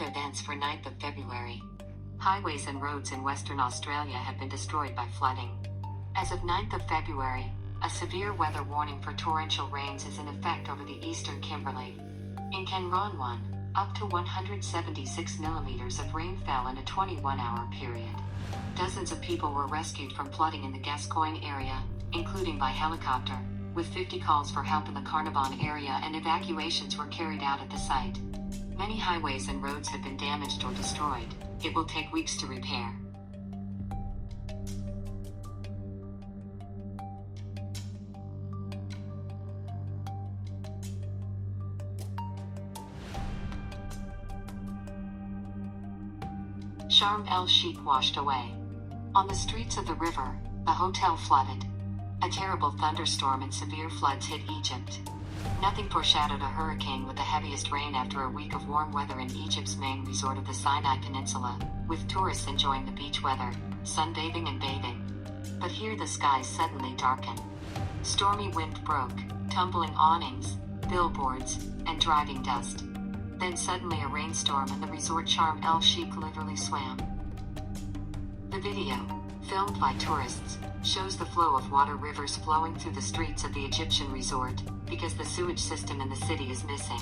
of events for 9th of February. Highways and roads in Western Australia have been destroyed by flooding. As of 9th of February, a severe weather warning for torrential rains is in effect over the eastern Kimberley. In Canron, up to 176 millimeters of rain fell in a 21-hour period. Dozens of people were rescued from flooding in the Gascoyne area, including by helicopter, with 50 calls for help in the Carnarvon area, and evacuations were carried out at the site. Many highways and roads have been damaged or destroyed. It will take weeks to repair. Sharm el-Sheikh washed away. On the streets of the river, the hotel flooded. A terrible thunderstorm and severe floods hit Egypt. Nothing foreshadowed a hurricane with the heaviest rain after a week of warm weather in Egypt's main resort of the Sinai Peninsula, with tourists enjoying the beach weather, sunbathing and bathing. But here the skies suddenly darkened. Stormy wind broke, tumbling awnings, billboards, and driving dust. Then suddenly a rainstorm and the resort Sharm el-Sheikh literally swam. The video, filmed by tourists, shows the flow of water rivers flowing through the streets of the Egyptian resort, because the sewage system in the city is missing.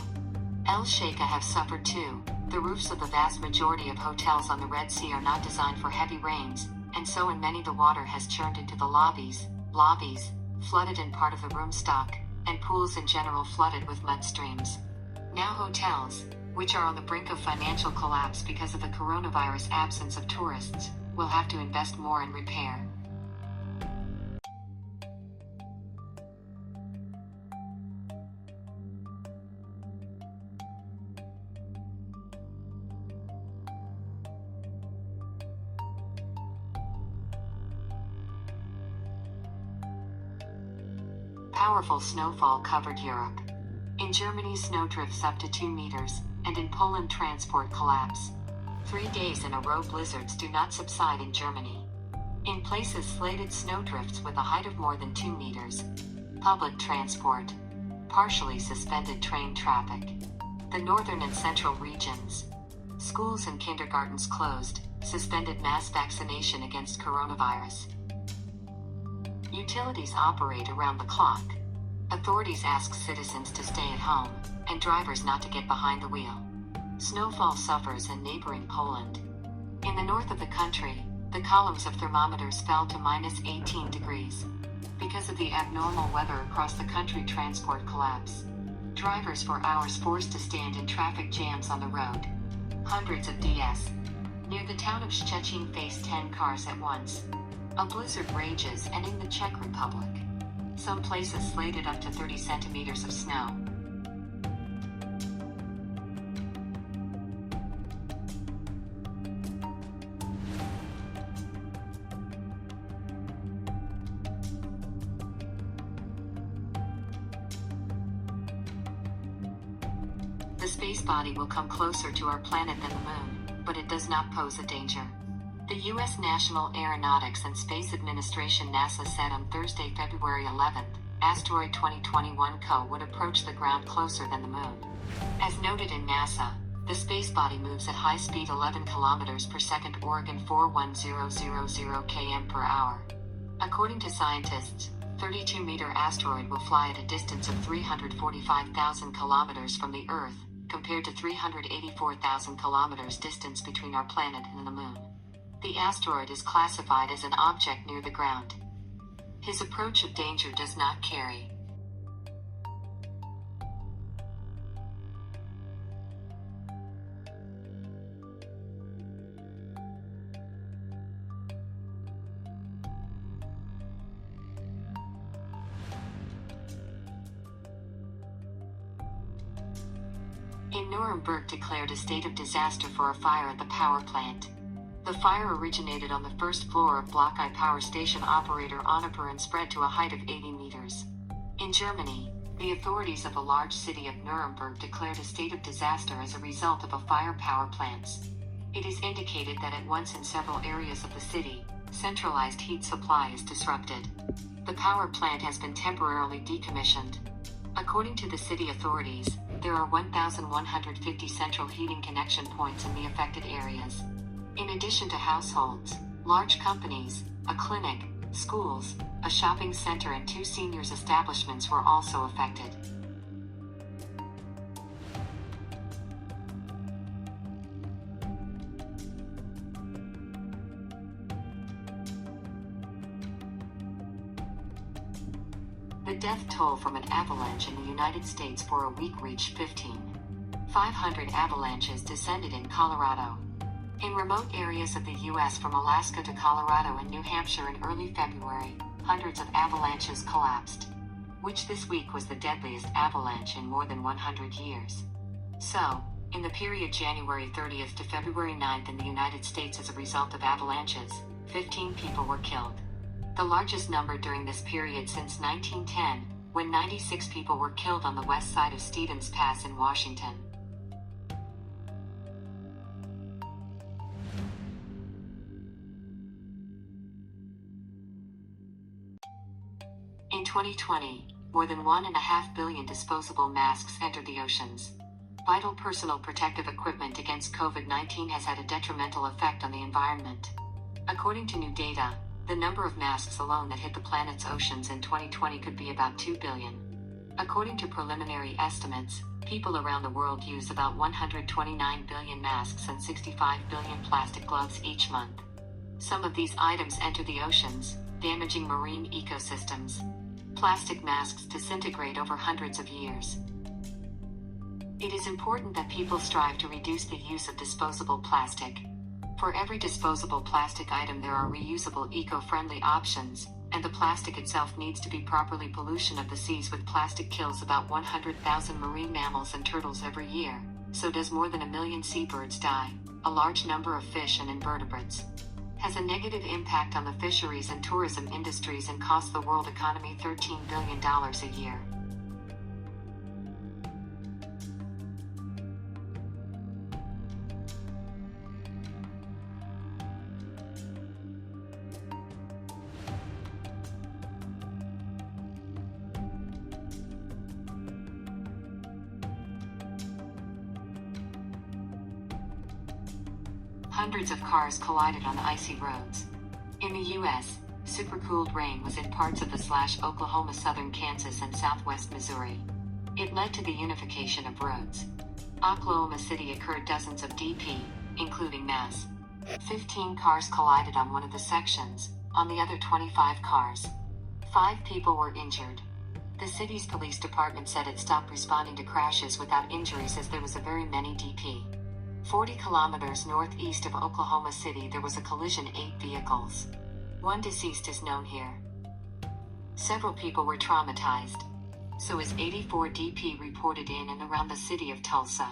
El-Sheikh have suffered too. The roofs of the vast majority of hotels on the Red Sea are not designed for heavy rains, and so in many the water has churned into the lobbies, flooded in part of the room stock, and pools in general flooded with mud streams. Now hotels, which are on the brink of financial collapse because of the coronavirus absence of tourists, will have to invest more in repair. Powerful snowfall covered Europe. In Germany, snow drifts up to 2 meters, and in Poland, transport collapse. 3 days in a row, blizzards do not subside in Germany. In places, slated snowdrifts with a height of more than 2 meters. Public transport. Partially suspended train traffic. The northern and central regions. Schools and kindergartens closed, suspended mass vaccination against coronavirus. Utilities operate around the clock. Authorities ask citizens to stay at home, and drivers not to get behind the wheel. Snowfall suffers in neighboring Poland. In the north of the country, the columns of thermometers fell to -18 degrees. Because of the abnormal weather across the country, transport collapse. Drivers for hours forced to stand in traffic jams on the road. Hundreds of DS. Near the town of Szczecin faced 10 cars at once. A blizzard rages, ending the Czech Republic. Some places slated up to 30 centimeters of snow. The space body will come closer to our planet than the moon, but it does not pose a danger. The U.S. National Aeronautics and Space Administration NASA said on Thursday, February 11th, asteroid 2021 CO would approach the ground closer than the moon. As noted in NASA, the space body moves at high speed 11 kilometers per second, Oregon 41000 km per hour. According to scientists, 32-meter asteroid will fly at a distance of 345,000 kilometers from the Earth, compared to 384,000 kilometers distance between our planet and the moon. The asteroid is classified as an object near the ground. His approach of danger does not carry. In Nuremberg, declared a state of disaster for a fire at the power plant. The fire originated on the first floor of Block I power station operator Onaper and spread to a height of 80 meters. In Germany, the authorities of a large city of Nuremberg declared a state of disaster as a result of a fire power plants. It is indicated that at once in several areas of the city, centralized heat supply is disrupted. The power plant has been temporarily decommissioned. According to the city authorities, there are 1,150 central heating connection points in the affected areas. In addition to households, large companies, a clinic, schools, a shopping center and 2 seniors establishments were also affected. The death toll from an avalanche in the United States for a week reached 15,500 avalanches descended in Colorado. In remote areas of the U.S. from Alaska to Colorado and New Hampshire in early February, hundreds of avalanches collapsed, which this week was the deadliest avalanche in more than 100 years. So, in the period January 30th to February 9th in the United States as a result of avalanches, 15 people were killed. The largest number during this period since 1910, when 96 people were killed on the west side of Stevens Pass in Washington. In 2020, more than 1.5 billion disposable masks entered the oceans. Vital personal protective equipment against COVID-19 has had a detrimental effect on the environment. According to new data, the number of masks alone that hit the planet's oceans in 2020 could be about 2 billion. According to preliminary estimates, people around the world use about 129 billion masks and 65 billion plastic gloves each month. Some of these items enter the oceans, damaging marine ecosystems. Plastic masks disintegrate over hundreds of years. It is important that people strive to reduce the use of disposable plastic. For every disposable plastic item there are reusable eco-friendly options, and the plastic itself needs to be properly. Pollution of the seas with plastic kills about 100,000 marine mammals and turtles every year, so does more than 1 million seabirds die, a large number of fish and invertebrates. Has a negative impact on the fisheries and tourism industries and costs the world economy $13 billion a year. Hundreds of cars collided on icy roads. In the U.S., supercooled rain was in parts of the Oklahoma, southern Kansas, and southwest Missouri. It led to the unification of roads. Oklahoma City occurred dozens of DP, including mass. 15 cars collided on one of the sections, on the other 25 cars. 5 people were injured. The city's police department said it stopped responding to crashes without injuries as there was a very many DP. 40 kilometers northeast of Oklahoma City there was a collision, 8 vehicles. 1 deceased is known here. Several people were traumatized. So is 84 DP reported in and around the city of Tulsa.